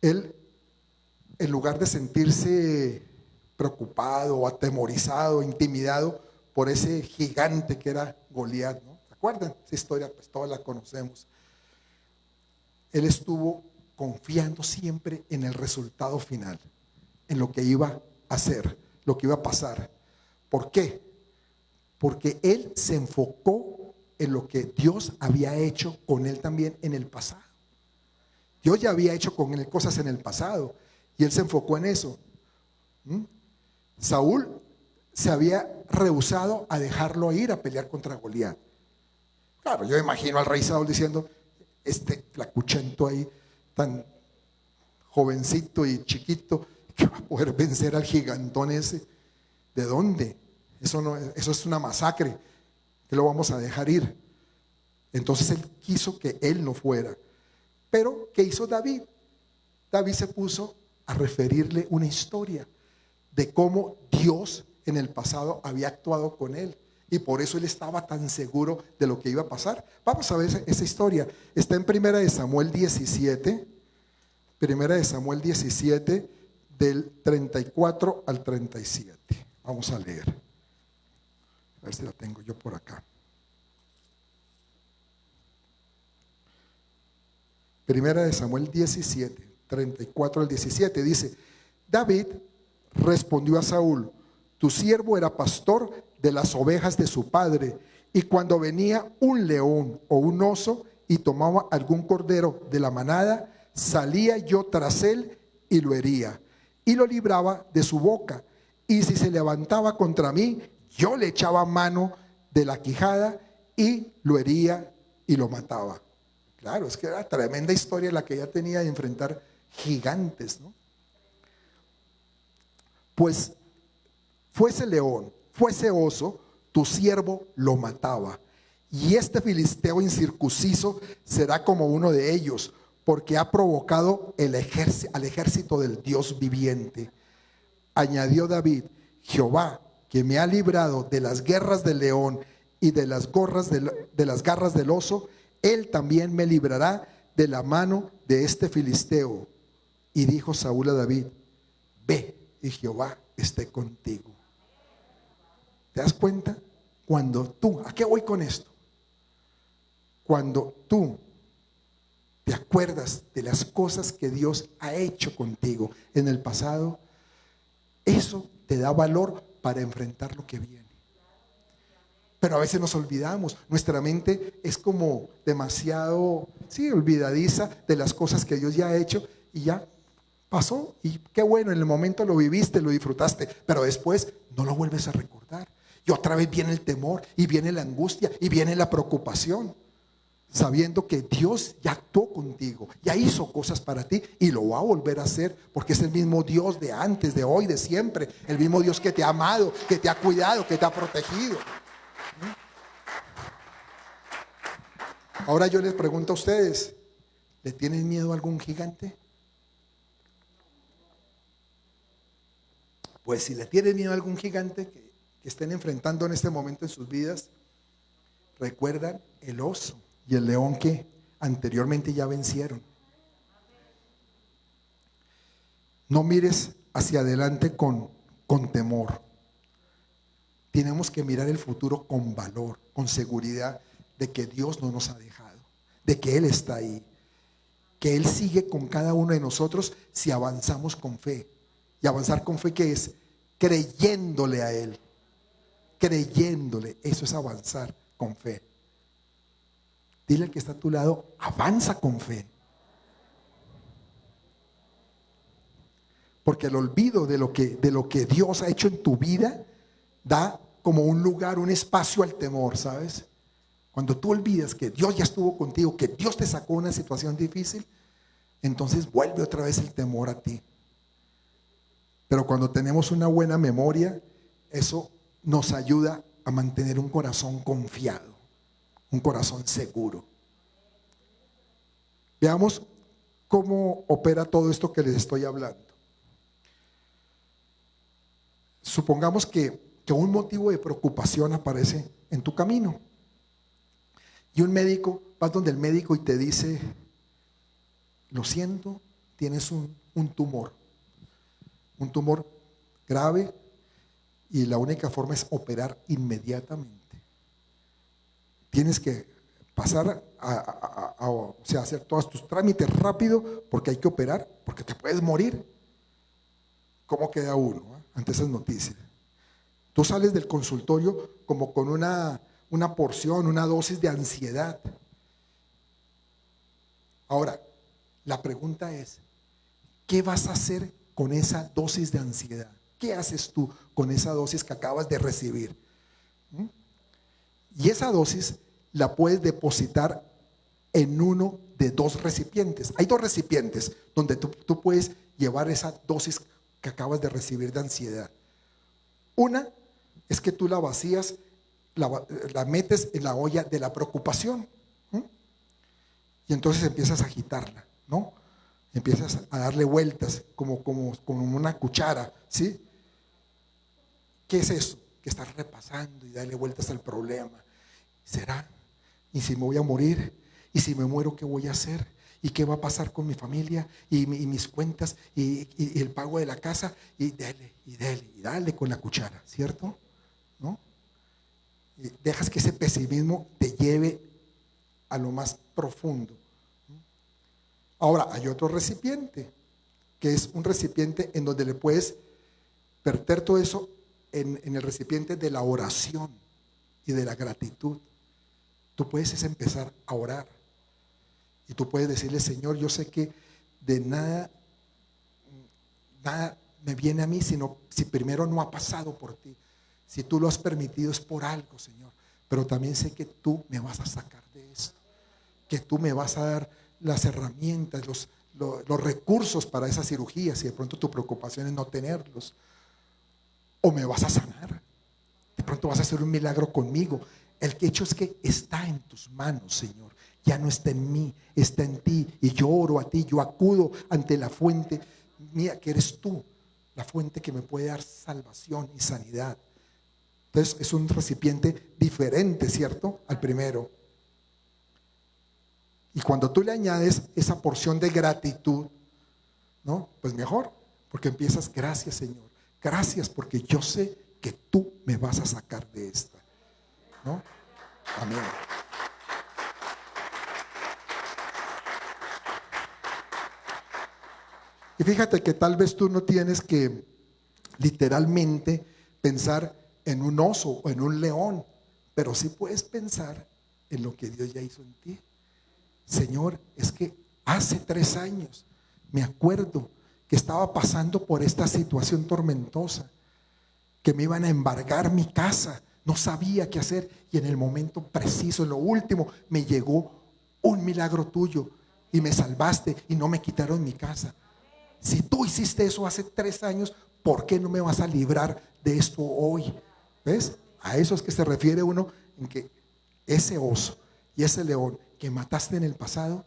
Él, en lugar de sentirse preocupado, atemorizado, intimidado por ese gigante que era Goliat, ¿no? ¿Se acuerdan? Esa historia pues todos la conocemos. Él estuvo confiando siempre en el resultado final, en lo que iba a hacer, lo que iba a pasar. ¿Por qué? Porque él se enfocó en lo que Dios había hecho con él también en el pasado. Dios ya había hecho con él cosas en el pasado y él se enfocó en eso. Saúl se había rehusado a dejarlo ir a pelear contra Goliat. Claro, yo imagino al rey Saúl diciendo, este flacuchento ahí, tan jovencito y chiquito, que va a poder vencer al gigantón ese. ¿De dónde? Eso es una masacre, que lo vamos a dejar ir. Entonces él quiso que él no fuera. Pero, ¿qué hizo David? David se puso a referirle una historia de cómo Dios en el pasado había actuado con él Y por eso él estaba tan seguro de lo que iba a pasar. Vamos a ver esa historia. Está en Primera de Samuel 17. Primera de Samuel 17, del 34 al 37. Vamos a leer. A ver si la tengo yo por acá. Primera de Samuel 17, 34 al 17. Dice: David respondió a Saúl: tu siervo era pastor de las ovejas de su padre, y cuando venía un león o un oso y tomaba algún cordero de la manada, salía yo tras él y lo hería, y lo libraba de su boca. Y si se levantaba contra mí, yo le echaba mano de la quijada y lo hería y lo mataba. Claro, es que era tremenda historia la que ella tenía de enfrentar gigantes, ¿no? Pues fuese león, fuese oso, tu siervo lo mataba. Y este filisteo incircunciso será como uno de ellos, porque ha provocado al ejército del Dios viviente. Añadió David: Jehová, que me ha librado de las guerras del león y de las garras del oso, él también me librará de la mano de este filisteo. Y dijo Saúl a David: ve, y Jehová esté contigo. ¿Te das cuenta? Cuando tú, ¿a qué voy con esto? Cuando tú te acuerdas de las cosas que Dios ha hecho contigo en el pasado, eso te da valor para enfrentar lo que viene. Pero a veces nos olvidamos, nuestra mente es como demasiado, olvidadiza de las cosas que Dios ya ha hecho y ya pasó. Y qué bueno, en el momento lo viviste, lo disfrutaste, pero después no lo vuelves a recordar. Y otra vez viene el temor, y viene la angustia, y viene la preocupación, sabiendo que Dios ya actuó contigo, ya hizo cosas para ti y lo va a volver a hacer, porque es el mismo Dios de antes, de hoy, de siempre, el mismo Dios que te ha amado, que te ha cuidado, que te ha protegido. Ahora yo les pregunto a ustedes, ¿le tienen miedo a algún gigante? Pues si le tienen miedo a algún gigante que estén enfrentando en este momento en sus vidas, recuerdan el oso y el león que anteriormente ya vencieron. No mires hacia adelante con temor. Tenemos que mirar el futuro con valor, con seguridad de que Dios no nos ha dejado, de que Él está ahí, que Él sigue con cada uno de nosotros si avanzamos con fe. Y avanzar con fe, ¿qué es? Creyéndole a Él. Creyéndole, eso es avanzar con fe. Dile al que está a tu lado: avanza con fe. Porque el olvido de lo que Dios ha hecho en tu vida da como un lugar, un espacio al temor, ¿sabes? Cuando tú olvidas que Dios ya estuvo contigo, que Dios te sacó de una situación difícil, entonces vuelve otra vez el temor a ti. Pero cuando tenemos una buena memoria, eso nos ayuda a mantener un corazón confiado, un corazón seguro. Veamos cómo opera todo esto que les estoy hablando. Supongamos que un motivo de preocupación aparece en tu camino. Y un médico, vas donde el médico y te dice: lo siento, tienes un tumor grave, y la única forma es operar inmediatamente. Tienes que pasar a hacer todos tus trámites rápido, porque hay que operar, porque te puedes morir. ¿Cómo queda uno ante esas noticias? Tú sales del consultorio como con una porción, una dosis de ansiedad. Ahora, la pregunta es: ¿qué vas a hacer con esa dosis de ansiedad? ¿Qué haces tú con esa dosis que acabas de recibir? Y esa dosis la puedes depositar en uno de dos recipientes. Hay dos recipientes donde tú puedes llevar esa dosis que acabas de recibir de ansiedad. Una es que tú la vacías, la metes en la olla de la preocupación, y entonces empiezas a agitarla, ¿no? Empiezas a darle vueltas como una cuchara, ¿sí? ¿Qué es eso? que estás repasando y darle vueltas al problema. ¿Será? ¿Y si me voy a morir? ¿Y si me muero, qué voy a hacer? ¿Y qué va a pasar con mi familia? ¿Y mis cuentas? ¿Y el pago de la casa? Y dale con la cuchara, ¿cierto? ¿No? Y dejas que ese pesimismo te lleve a lo más profundo. Ahora, hay otro recipiente, que es un recipiente en donde le puedes verter todo eso en el recipiente de la oración y de la gratitud. Tú puedes empezar a orar y tú puedes decirle: Señor, yo sé que de nada me viene a mí sino si primero no ha pasado por ti. Si tú lo has permitido es por algo, Señor, pero también sé que tú me vas a sacar de esto, que tú me vas a dar las herramientas, los recursos para esa cirugía, si de pronto tu preocupación es no tenerlos, o me vas a sanar, de pronto vas a hacer un milagro conmigo. El hecho es que está en tus manos, Señor, ya no está en mí, está en ti, y yo oro a ti, yo acudo ante la fuente mía, que eres tú, la fuente que me puede dar salvación y sanidad. Entonces es un recipiente diferente, ¿cierto?, al primero. Y cuando tú le añades esa porción de gratitud, ¿no?, pues mejor, porque empiezas: gracias, Señor, gracias porque yo sé que tú me vas a sacar de esta, ¿no? Amén. Y fíjate que tal vez tú no tienes que literalmente pensar en un oso o en un león, pero sí puedes pensar en lo que Dios ya hizo en ti. Señor, es que hace 3 años me acuerdo que estaba pasando por esta situación tormentosa, que me iban a embargar mi casa, no sabía qué hacer, y en el momento preciso, en lo último, me llegó un milagro tuyo y me salvaste y no me quitaron mi casa. Si tú hiciste eso hace 3 años, ¿por qué no me vas a librar de esto hoy? ¿Ves? A eso es que se refiere uno, en que ese oso y ese león que mataste en el pasado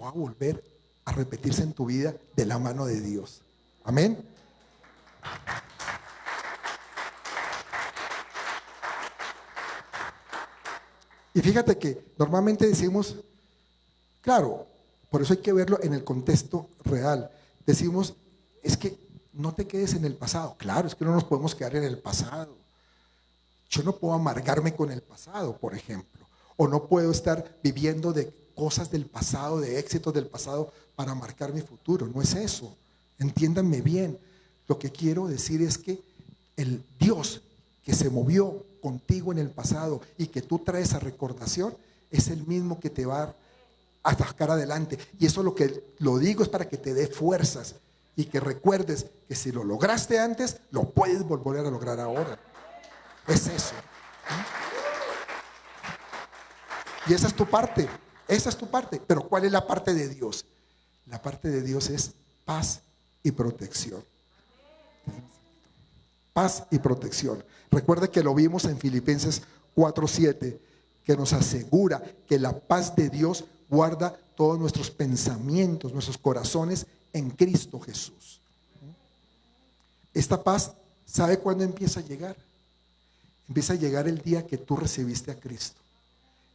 va a volver a repetirse en tu vida de la mano de Dios. Amén. Y fíjate que normalmente decimos, claro, por eso hay que verlo en el contexto real. Decimos: es que no te quedes en el pasado. Claro, es que no nos podemos quedar en el pasado. Yo no puedo amargarme con el pasado, por ejemplo, o no puedo estar viviendo de cosas del pasado, de éxitos del pasado para marcar mi futuro. No es eso. Entiéndanme bien. Lo que quiero decir es que el Dios que se movió contigo en el pasado y que tú traes a recordación es el mismo que te va a sacar adelante. Y eso lo digo es para que te dé fuerzas y que recuerdes que si lo lograste antes, lo puedes volver a lograr ahora. Es eso. Y esa es tu parte. Esa es tu parte. Pero ¿cuál es la parte de Dios? La parte de Dios es paz y protección. Paz y protección. Recuerda que lo vimos en Filipenses 4:7, que nos asegura que la paz de Dios guarda todos nuestros pensamientos, nuestros corazones en Cristo Jesús. Esta paz, ¿sabe cuándo empieza a llegar? Empieza a llegar el día que tú recibiste a Cristo.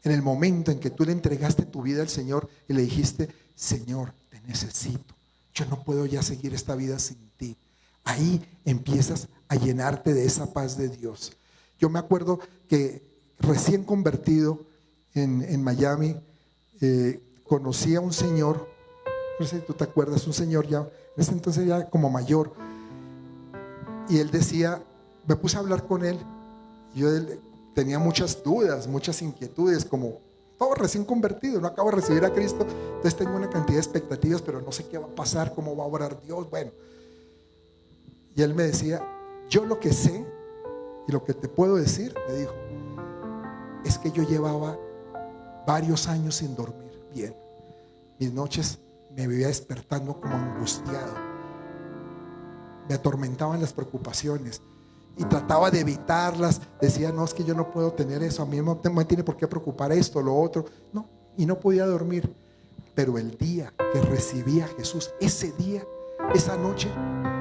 En el momento en que tú le entregaste tu vida al Señor y le dijiste: Señor, te necesito. Yo no puedo ya seguir esta vida sin ti. Ahí empiezas a llenarte de esa paz de Dios. Yo me acuerdo que recién convertido en Miami, conocí a un señor, no sé si tú te acuerdas, un señor ya, en ese entonces ya como mayor, y él decía, me puse a hablar con él, y yo tenía muchas dudas, muchas inquietudes, como todo recién convertido, no acabo de recibir a Cristo, entonces tengo una cantidad de expectativas, pero no sé qué va a pasar, cómo va a obrar Dios, bueno. Y él me decía: yo lo que sé y lo que te puedo decir, me dijo, es que yo llevaba varios años sin dormir bien. Mis noches me vivía despertando como angustiado, me atormentaban las preocupaciones y trataba de evitarlas. Decía: no, es que yo no puedo tener eso, a mí no me tiene por qué preocupar esto, lo otro, no, y no podía dormir. Pero el día que recibí a Jesús, ese día, esa noche,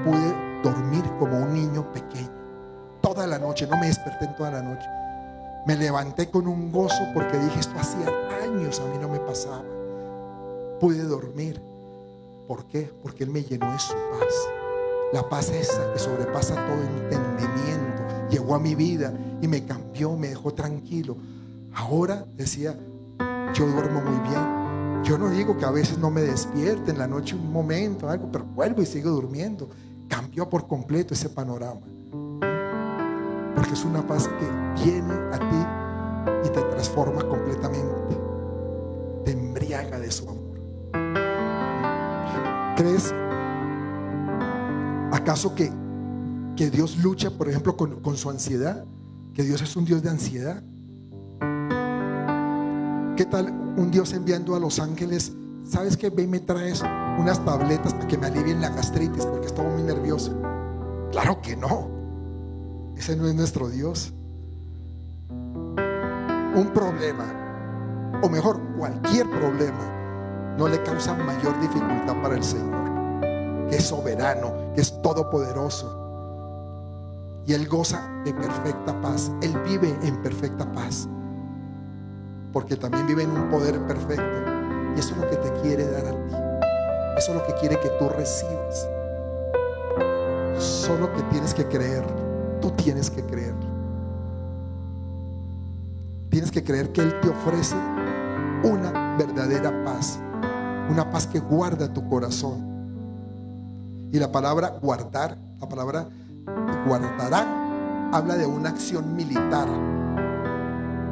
pude dormir como un niño pequeño. toda la noche, no me desperté en toda la noche. Me levanté con un gozo porque dije, esto hacía años a mí no me pasaba. Pude dormir. ¿Por qué? Porque Él me llenó de su paz. La paz esa que sobrepasa todo entendimiento llegó a mi vida y me cambió, me dejó tranquilo. Ahora decía, yo duermo muy bien. Yo no digo que a veces no me despierte en la noche un momento, algo, pero vuelvo y sigo durmiendo. Cambió por completo ese panorama. Porque es una paz que viene a ti y te transforma completamente. Te embriaga de su amor. ¿Crees acaso que Dios lucha, por ejemplo, con su ansiedad? ¿Que Dios es un Dios de ansiedad? ¿Qué tal un Dios enviando a los ángeles? ¿Sabes qué? Ve y me traes unas tabletas para que me alivien la gastritis porque estoy muy nervioso. Claro que no. Ese no es nuestro Dios. Un problema, o mejor, cualquier problema, no le causa mayor dificultad para el Señor, que es soberano, que es todopoderoso. Y Él goza de perfecta paz. Él vive en perfecta paz, porque también vive en un poder perfecto. Y eso es lo que te quiere dar a ti. Eso es lo que quiere que tú recibas. Solo que tienes que creer. Tú tienes que creer. Tienes que creer que Él te ofrece una verdadera paz. Una paz que guarda tu corazón. Y la palabra guardar, la palabra guardará, habla de una acción militar.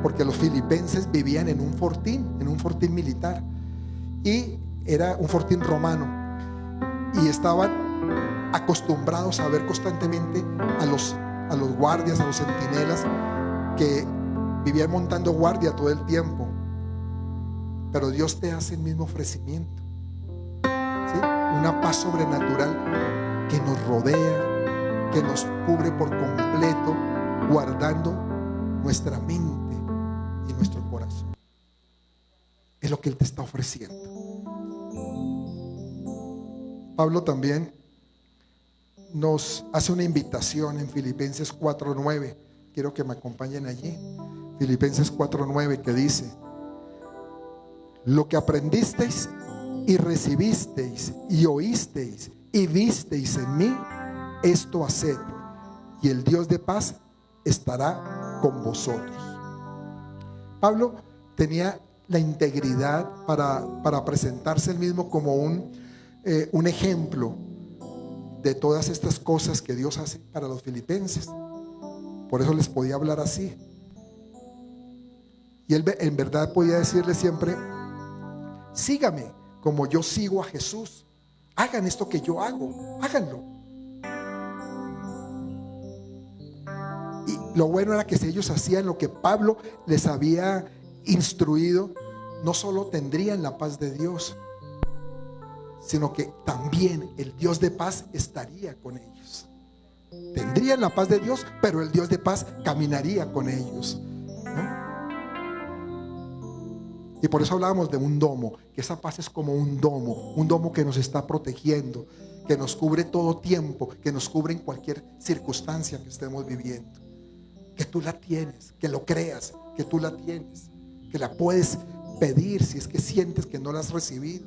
Porque los filipenses vivían en un fortín militar. Y era un fortín romano. Y estaban acostumbrados a ver constantemente a los guardias, a los centinelas que vivían montando guardia todo el tiempo. Pero Dios te hace el mismo ofrecimiento, ¿sí? Una paz sobrenatural que nos rodea, que nos cubre por completo, guardando nuestra mente y nuestro corazón. Es lo que Él te está ofreciendo. Pablo también nos hace una invitación en Filipenses 4:9. Quiero que me acompañen allí. Filipenses 4:9, que dice: lo que aprendisteis y recibisteis y oísteis y visteis en mí, esto haced, y el Dios de paz estará con vosotros. Pablo tenía la integridad para presentarse él mismo como un ejemplo de todas estas cosas que Dios hace para los filipenses. Por eso les podía hablar así. Y él en verdad podía decirles siempre: sígame como yo sigo a Jesús. Hagan esto que yo hago, háganlo. Y lo bueno era que si ellos hacían lo que Pablo les había instruido, no solo tendrían la paz de Dios, sino que también el Dios de paz estaría con ellos. Tendrían la paz de Dios, pero el Dios de paz caminaría con ellos, ¿no? Y por eso hablábamos de un domo, que esa paz es como un domo que nos está protegiendo, que nos cubre todo tiempo, que nos cubre en cualquier circunstancia que estemos viviendo. Que tú la tienes, que lo creas, que tú la tienes, que la puedes pedir si es que sientes que no la has recibido.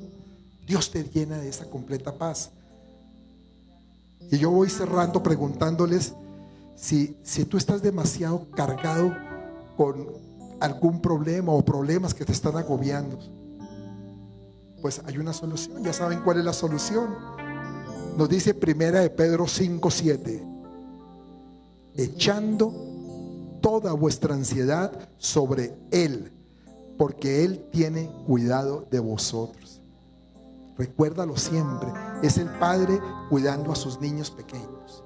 Dios te llena de esa completa paz. Y yo voy cerrando preguntándoles si tú estás demasiado cargado con algún problema o problemas que te están agobiando. Pues hay una solución. Ya saben cuál es la solución. Nos dice Primera de Pedro 5:7: echando toda vuestra ansiedad sobre Él, porque Él tiene cuidado de vosotros. Recuérdalo siempre. Es el Padre cuidando a sus niños pequeños,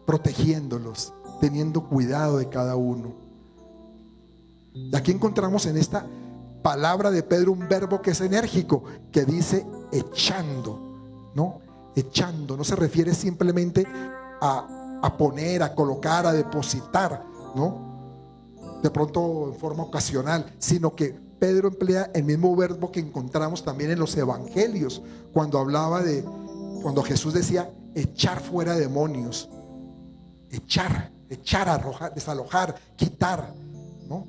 protegiéndolos, teniendo cuidado de cada uno. Y aquí encontramos en esta palabra de Pedro un verbo que es enérgico, que dice echando, ¿no? Echando no se refiere simplemente a poner, a colocar, a depositar, ¿no? De pronto en forma ocasional, sino que Pedro emplea el mismo verbo que encontramos también en los evangelios, cuando Jesús decía echar fuera demonios. Echar echar, arrojar, desalojar, quitar, ¿no?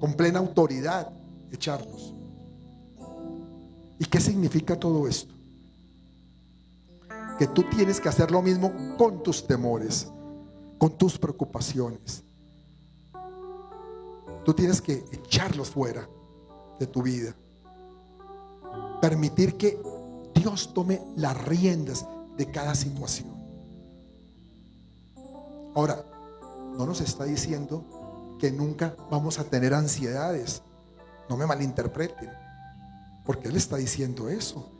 Con plena autoridad, echarlos. ¿Y qué significa todo esto? Que tú tienes que hacer lo mismo con tus temores, con tus preocupaciones. Tú tienes que echarlos fuera de tu vida. Permitir que Dios tome las riendas de cada situación. Ahora, no nos está diciendo que nunca vamos a tener ansiedades. No me malinterpreten, porque Él está diciendo eso.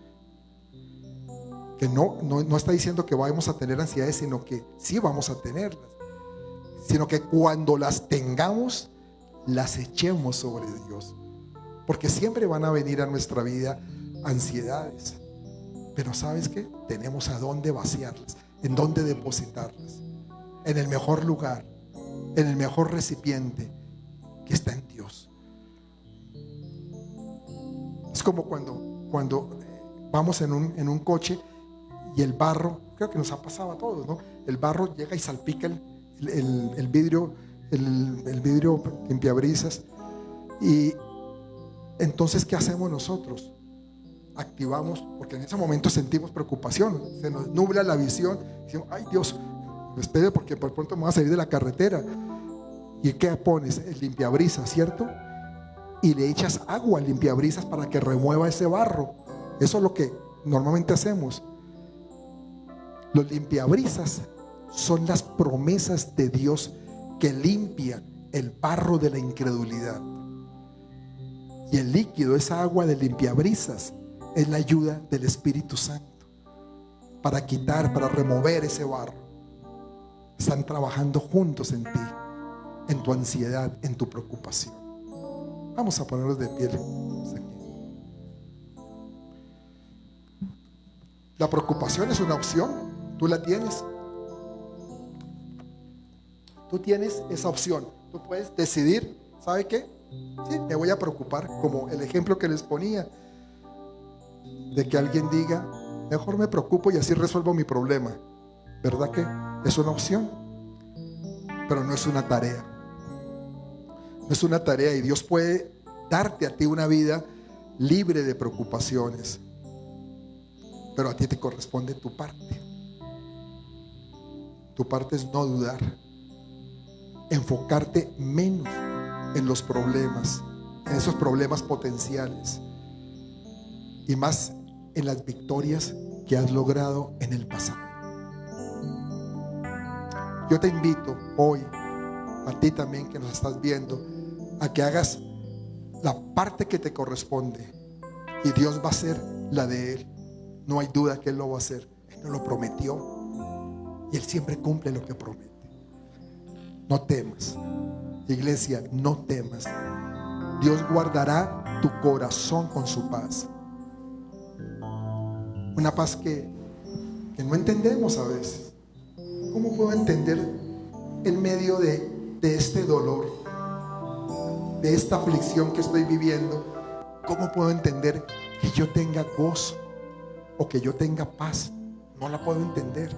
Que no está diciendo que vamos a tener ansiedades, sino que sí vamos a tenerlas. Sino que cuando las tengamos, las echemos sobre Dios. Porque siempre van a venir a nuestra vida ansiedades. Pero ¿sabes qué? Tenemos a dónde vaciarlas, en dónde depositarlas. En el mejor lugar, en el mejor recipiente, que está en Dios. Es como cuando vamos en un coche y el barro, creo que nos ha pasado a todos, ¿no? El barro llega y salpica el vidrio limpiabrisas. Y entonces, ¿qué hacemos nosotros? Activamos, porque en ese momento sentimos preocupación, se nos nubla la visión, decimos, ay Dios, espere porque por pronto me voy a salir de la carretera. ¿Y qué pones? El limpiabrisas, ¿cierto? Y le echas agua al limpiabrisas para que remueva ese barro. Eso es lo que normalmente hacemos. Los limpiabrisas son las promesas de Dios que limpian el barro de la incredulidad. Y el líquido, esa agua de limpiabrisas, es la ayuda del Espíritu Santo para quitar, para remover ese barro. Están trabajando juntos en ti, en tu ansiedad, en tu preocupación. Vamos a ponernos de pie. La preocupación es una opción. Tú la tienes. Tú tienes esa opción. Tú puedes decidir, ¿sabe qué? Sí, me voy a preocupar, como el ejemplo que les ponía, de que alguien diga, mejor me preocupo y así resuelvo mi problema. ¿Verdad que es una opción? Pero no es una tarea. No es una tarea, y Dios puede darte a ti una vida libre de preocupaciones. Pero a ti te corresponde tu parte. Tu parte es no dudar, enfocarte menos en los problemas, en esos problemas potenciales, y más en las victorias que has logrado en el pasado. Yo te invito hoy, a ti también que nos estás viendo, a que hagas la parte que te corresponde, y Dios va a hacer la de Él. No hay duda que Él lo va a hacer. Él nos lo prometió y Él siempre cumple lo que promete. No temas, iglesia, no temas. Dios guardará tu corazón con su paz. Una paz que no entendemos a veces. ¿Cómo puedo entender en medio de este dolor, de esta aflicción que estoy viviendo? ¿Cómo puedo entender que yo tenga gozo o que yo tenga paz? No la puedo entender.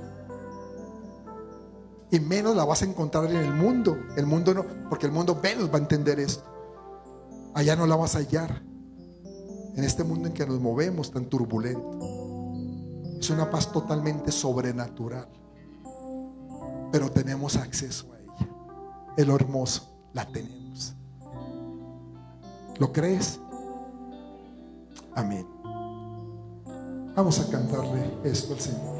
Y menos la vas a encontrar en el mundo. El mundo no, porque el mundo menos va a entender esto. Allá no la vas a hallar. En este mundo en que nos movemos tan turbulento, es una paz totalmente sobrenatural. Pero tenemos acceso a ella. Es lo hermoso, la tenemos. ¿Lo crees? Amén. Vamos a cantarle esto al Señor.